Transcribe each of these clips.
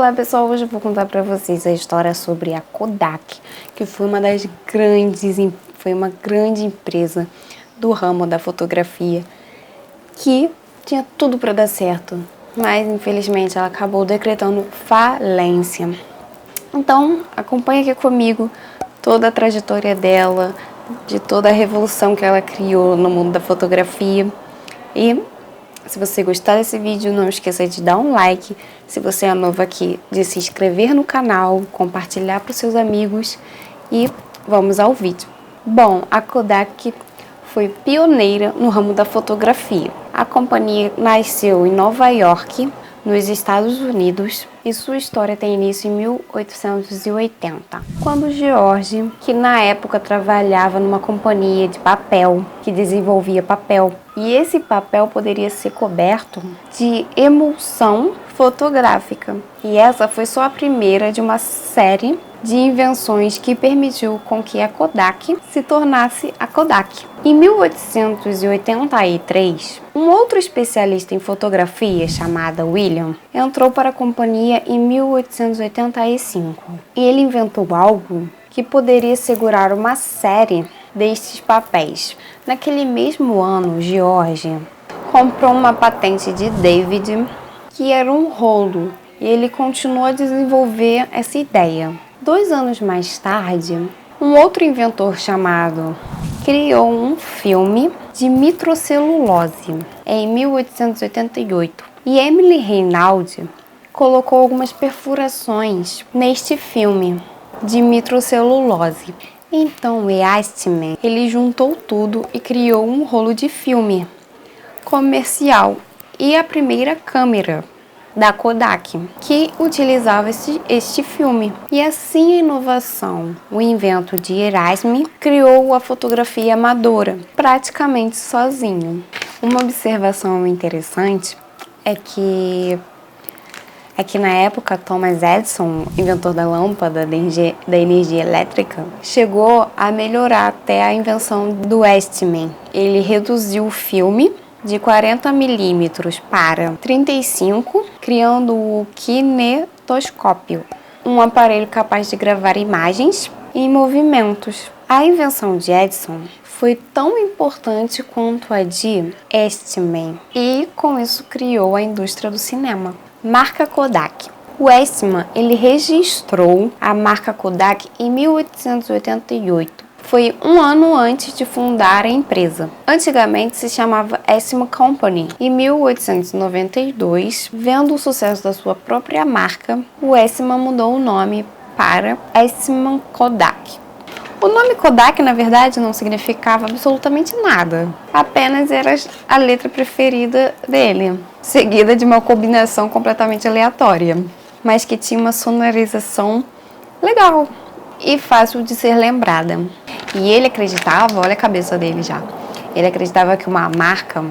Olá pessoal, hoje eu vou contar pra vocês a história sobre a Kodak, que foi uma grande empresa do ramo da fotografia, que tinha tudo para dar certo, mas infelizmente ela acabou decretando falência. Então acompanha aqui comigo toda a trajetória dela, de toda a revolução que ela criou no mundo da fotografia. E se você gostar desse vídeo, não esqueça de dar um like. Se você é novo aqui, de se inscrever no canal, compartilhar para os seus amigos e vamos ao vídeo. Bom, a Kodak foi pioneira no ramo da fotografia. A companhia nasceu em Nova York, nos Estados Unidos, e sua história tem início em 1880, quando George, que na época trabalhava numa companhia de papel, que desenvolvia papel, e esse papel poderia ser coberto de emulsão fotográfica. E essa foi só a primeira de uma série de invenções que permitiu com que a Kodak se tornasse a Kodak. Em 1883, um outro especialista em fotografia chamado William entrou para a companhia em 1885 e ele inventou algo que poderia segurar uma série destes papéis. Naquele mesmo ano, George comprou uma patente de David, que era um rolo, e ele continuou a desenvolver essa ideia. 2 anos mais tarde, um outro inventor chamado criou um filme de nitrocelulose em 1888, e Emily Reinaldi colocou algumas perfurações neste filme de nitrocelulose. Então o Eastman, ele juntou tudo e criou um rolo de filme comercial e a primeira câmera da Kodak, que utilizava este filme. E assim a inovação, o invento de Erasme, criou a fotografia amadora, praticamente sozinho. Uma observação interessante é que na época Thomas Edison, inventor da lâmpada da energia elétrica, chegou a melhorar até a invenção do Eastman. Ele reduziu o filme de 40 milímetros para 35, criando o kinetoscópio, um aparelho capaz de gravar imagens em movimentos. A invenção de Edison foi tão importante quanto a de Eastman, e com isso criou a indústria do cinema. Marca Kodak. O Eastman, ele registrou a marca Kodak em 1888. Foi um ano antes de fundar a empresa. Antigamente se chamava Eastman Company. Em 1892, vendo o sucesso da sua própria marca, o Eastman mudou o nome para Eastman Kodak. O nome Kodak, na verdade, não significava absolutamente nada. Apenas era a letra preferida dele, seguida de uma combinação completamente aleatória, mas que tinha uma sonorização legal e fácil de ser lembrada. E ele acreditava, olha a cabeça dele já, ele acreditava que uma marca,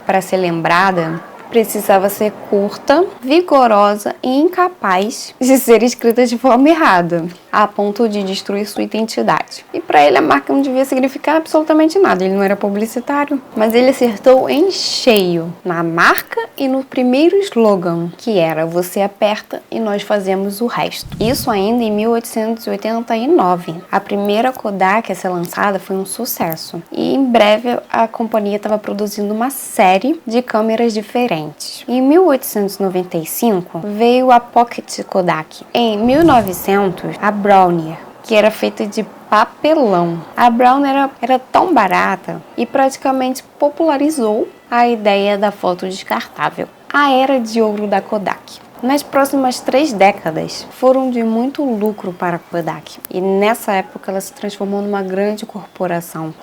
para ser lembrada, precisava ser curta, vigorosa e incapaz de ser escrita de forma errada, a ponto de destruir sua identidade. E para ele a marca não devia significar absolutamente nada, ele não era publicitário. Mas ele acertou em cheio na marca e no primeiro slogan, que era: você aperta e nós fazemos o resto. Isso ainda em 1889. A primeira Kodak a ser lançada foi um sucesso, e em breve a companhia estava produzindo uma série de câmeras diferentes. Em 1895 veio a Pocket Kodak. Em 1900, a Brownie, que era feita de papelão. A Brownie era tão barata e praticamente popularizou a ideia da foto descartável. A era de ouro da Kodak. Nas próximas 3 décadas, foram de muito lucro para a Kodak. E nessa época ela se transformou numa grande corporação.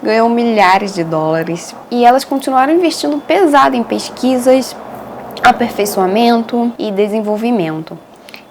Ganhou milhares de dólares. E elas continuaram investindo pesado em pesquisas, aperfeiçoamento e desenvolvimento.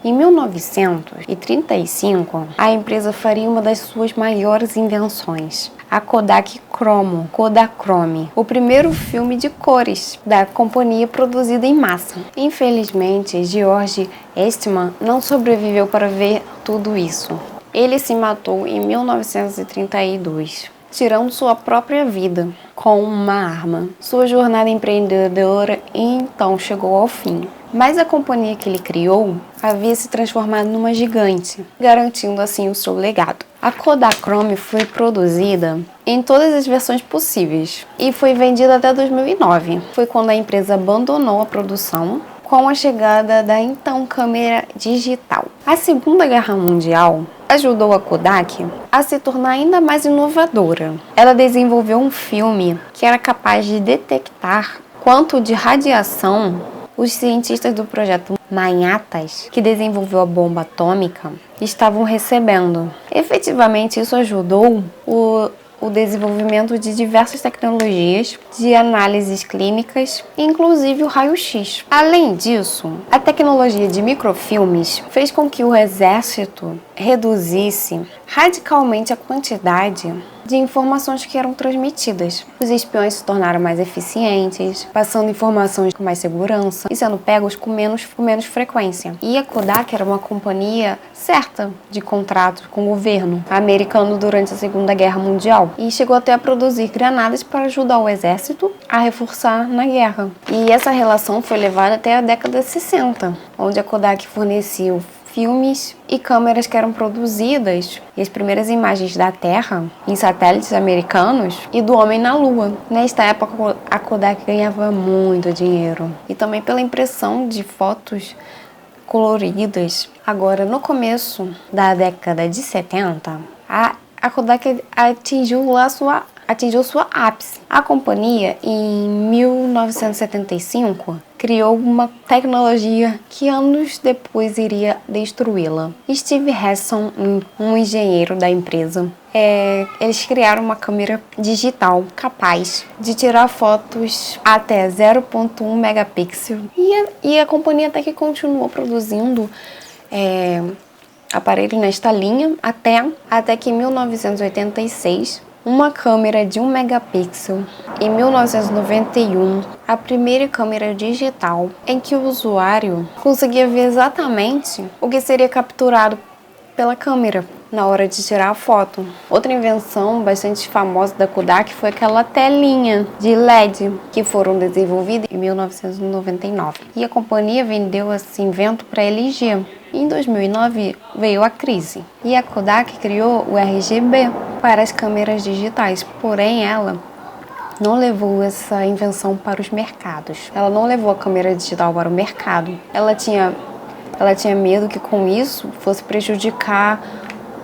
Em 1935, a empresa faria uma das suas maiores invenções, a Kodak Chromo, Kodachrome, o primeiro filme de cores da companhia produzido em massa. Infelizmente, George Eastman não sobreviveu para ver tudo isso. Ele se matou em 1932, tirando sua própria vida com uma arma. Sua jornada empreendedora então chegou ao fim. Mas a companhia que ele criou havia se transformado numa gigante, garantindo assim o seu legado. A Kodachrome foi produzida em todas as versões possíveis e foi vendida até 2009. Foi quando a empresa abandonou a produção com a chegada da então câmera digital. A Segunda Guerra Mundial ajudou a Kodak a se tornar ainda mais inovadora. Ela desenvolveu um filme que era capaz de detectar quanto de radiação os cientistas do projeto Manhattan, que desenvolveu a bomba atômica, estavam recebendo. Efetivamente, isso ajudou o desenvolvimento de diversas tecnologias de análises clínicas, inclusive o raio-x. Além disso, a tecnologia de microfilmes fez com que o exército reduzisse radicalmente a quantidade de informações que eram transmitidas. Os espiões se tornaram mais eficientes, passando informações com mais segurança e sendo pegos com menos frequência. E a Kodak era uma companhia certa de contratos com o governo americano durante a Segunda Guerra Mundial e chegou até a produzir granadas para ajudar o exército a reforçar na guerra. E essa relação foi levada até a década de 60, onde a Kodak fornecia filmes e câmeras que eram produzidas e as primeiras imagens da Terra em satélites americanos e do homem na Lua. Nesta época, a Kodak ganhava muito dinheiro e também pela impressão de fotos coloridas. Agora, no começo da década de 70, a Kodak atingiu sua ápice. A companhia, em 1975, criou uma tecnologia que anos depois iria destruí-la. Steve Hasson, um engenheiro da empresa, eles criaram uma câmera digital capaz de tirar fotos até 0,1 megapixel. E a companhia até que continuou produzindo aparelhos nesta linha até que em 1986, uma câmera de 1 megapixel. Em 1991, a primeira câmera digital em que o usuário conseguia ver exatamente o que seria capturado pela câmera na hora de tirar a foto. Outra invenção bastante famosa da Kodak foi aquela telinha de LED que foram desenvolvidas em 1999. E a companhia vendeu esse invento para a LG. Em 2009 veio a crise e a Kodak criou o RGB para as câmeras digitais, porém ela não levou essa invenção para os mercados. Ela não levou a câmera digital para o mercado. Ela tinha medo que com isso fosse prejudicar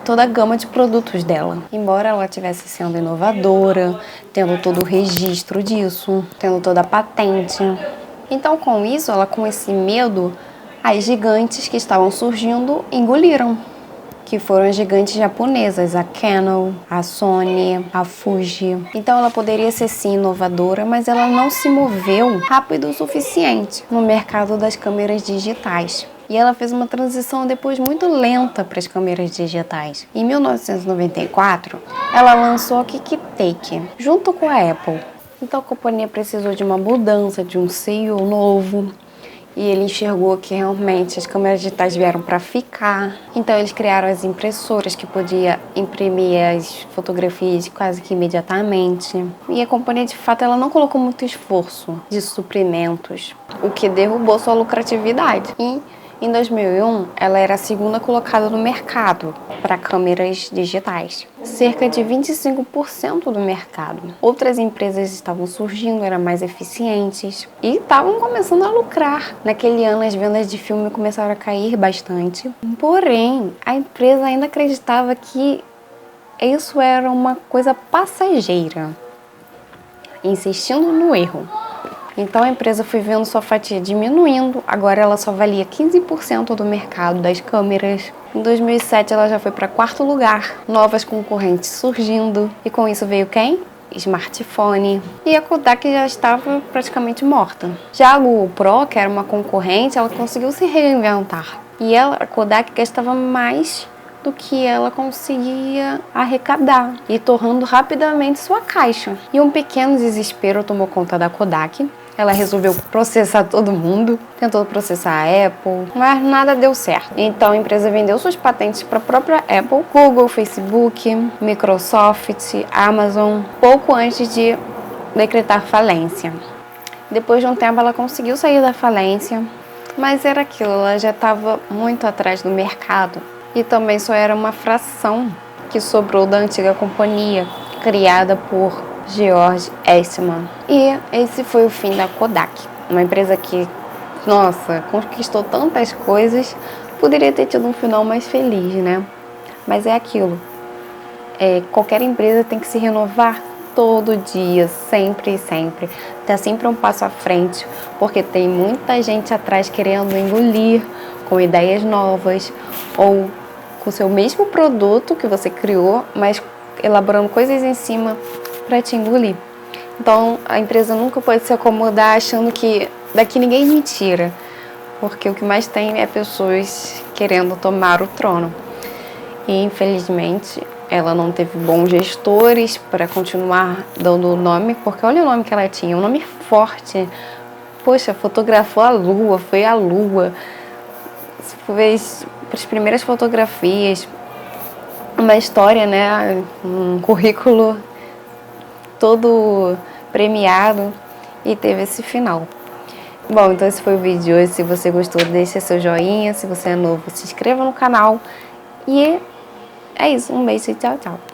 toda a gama de produtos dela. Embora ela estivesse sendo inovadora, tendo todo o registro disso, tendo toda a patente. Então, com esse medo, as gigantes que estavam surgindo engoliram, que foram as gigantes japonesas, a Canon, a Sony, a Fuji. Então ela poderia ser sim inovadora, mas ela não se moveu rápido o suficiente no mercado das câmeras digitais. E ela fez uma transição depois muito lenta para as câmeras digitais. Em 1994, ela lançou a Kicktake, junto com a Apple. Então a companhia precisou de uma mudança, de um CEO novo. E ele enxergou que realmente as câmeras digitais vieram para ficar. Então eles criaram as impressoras que podia imprimir as fotografias quase que imediatamente. E a companhia, de fato, ela não colocou muito esforço de suprimentos, o que derrubou sua lucratividade. E em 2001, ela era a segunda colocada no mercado para câmeras digitais. Cerca de 25% do mercado. Outras empresas estavam surgindo, eram mais eficientes e estavam começando a lucrar. Naquele ano, as vendas de filme começaram a cair bastante. Porém, a empresa ainda acreditava que isso era uma coisa passageira, insistindo no erro. Então a empresa foi vendo sua fatia diminuindo, agora ela só valia 15% do mercado das câmeras. Em 2007 ela já foi para 4º lugar, novas concorrentes surgindo, e com isso veio quem? Smartphone. E a Kodak já estava praticamente morta. Já a GoPro, que era uma concorrente, ela conseguiu se reinventar. E a Kodak gastava mais do que ela conseguia arrecadar e torrando rapidamente sua caixa. E um pequeno desespero tomou conta da Kodak. Ela resolveu processar todo mundo, tentou processar a Apple, mas nada deu certo. Então a empresa vendeu suas patentes para a própria Apple, Google, Facebook, Microsoft, Amazon, pouco antes de decretar falência. Depois de um tempo ela conseguiu sair da falência Mas era aquilo, ela já estava muito atrás do mercado e também só era uma fração que sobrou da antiga companhia, criada por George Eastman. E esse foi o fim da Kodak, uma empresa que, nossa, conquistou tantas coisas, poderia ter tido um final mais feliz, né? Mas é aquilo, qualquer empresa tem que se renovar todo dia, sempre e sempre. Tá sempre um passo à frente, porque tem muita gente atrás querendo engolir com ideias novas ou com o seu mesmo produto que você criou, mas elaborando coisas em cima para te engolir. Então, a empresa nunca pode se acomodar achando que daqui ninguém me tira, porque o que mais tem é pessoas querendo tomar o trono. E, infelizmente, ela não teve bons gestores para continuar dando o nome, porque olha o nome que ela tinha, um nome forte. Poxa, fotografou a Lua, foi a Lua, fez as primeiras fotografias, uma história, né, um currículo todo premiado e teve esse final. Bom, então esse foi o vídeo de hoje. Se você gostou, deixa seu joinha. Se você é novo, se inscreva no canal. E é isso. Um beijo e tchau, tchau.